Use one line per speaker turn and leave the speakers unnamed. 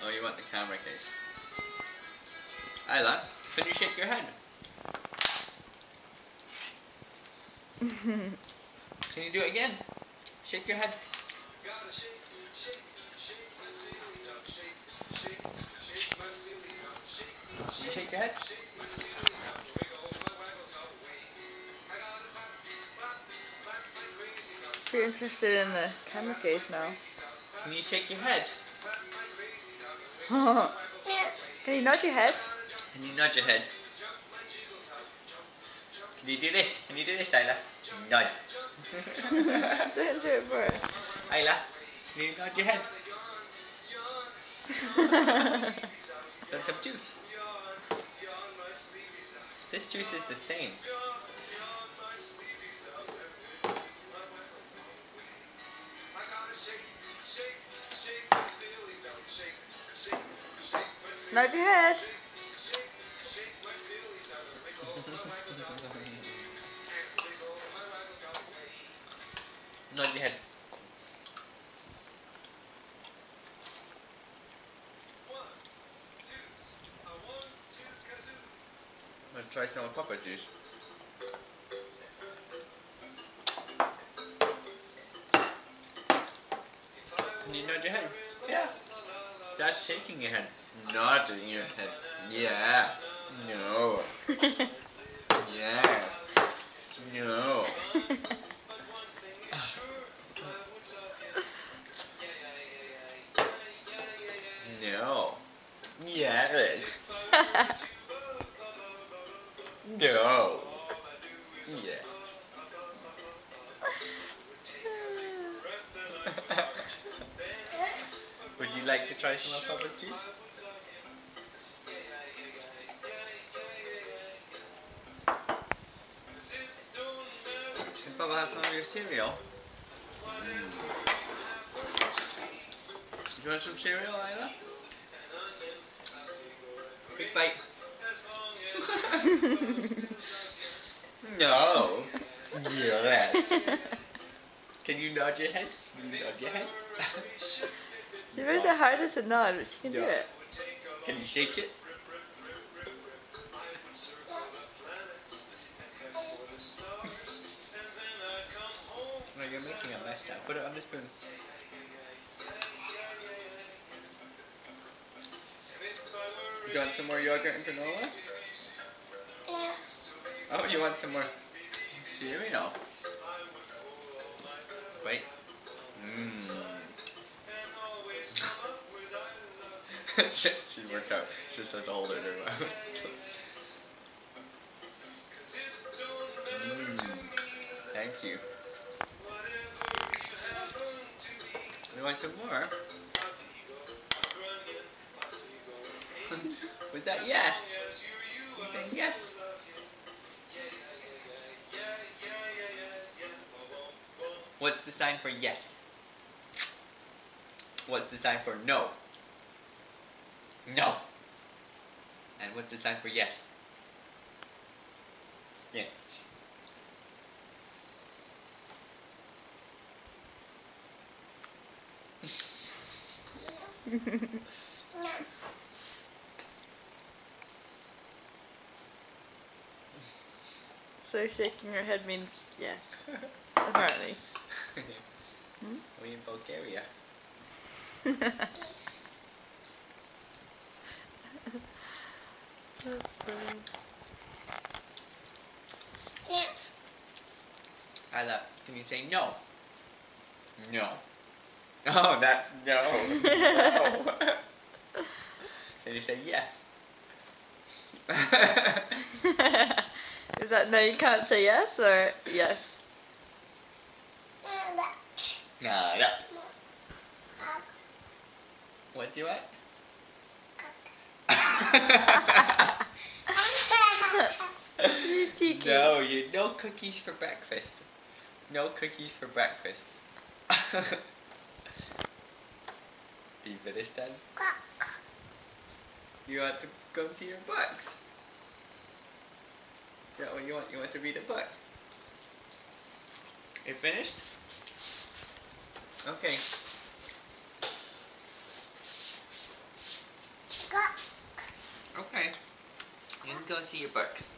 Oh, you want the camera case. Isla, can you shake your head? Can you do it again? Shake your head. Can you shake your head?
You're interested in the camera case now.
Can you shake your head?
Can you nod your head?
Can you nod your head? Can you do this? Can you do this, Isla? Nod.
Don't do it first.
Isla, can you nod your head? Want some juice? This juice is the same.
Nod your head.
Nod your head. Let's try some of Papa juice. Can you nod your head? Yeah. That's shaking your head. Nodding your head. Yeah. No. Yeah. No. No. Yes. No. Yeah. Would you like to try some of Papa's juice? Can Papa have some of your cereal? Do you want some cereal, Isla? Big bite. No. Yes. Can you nod your head? Can you nod your head?
She finds it harder to nod, but she can do it.
Can you shake it? No, you're making a mess now. Put it on the spoon. Do you want some more yogurt and granola? Oh, you want some more cereal? Wait. She worked out. She just has to hold it in her mouth. Thank you. You want some more? Was that yes? You saying yes? What's the sign for yes? What's the sign for no? No. And what's the sign for yes? Yes.
So shaking your head means yes, apparently.
We in Bulgaria. Isla, can you say no? No. Oh, that's no. No. Can you say yes?
Is that no, you can't say yes or yes?
No, no. What do you want?
You cheeky.
No, no cookies for breakfast. No cookies for breakfast. Are you finished then? You want to go see your books? Is that what you want? You want to read a book? You finished? Okay.
go and see your books.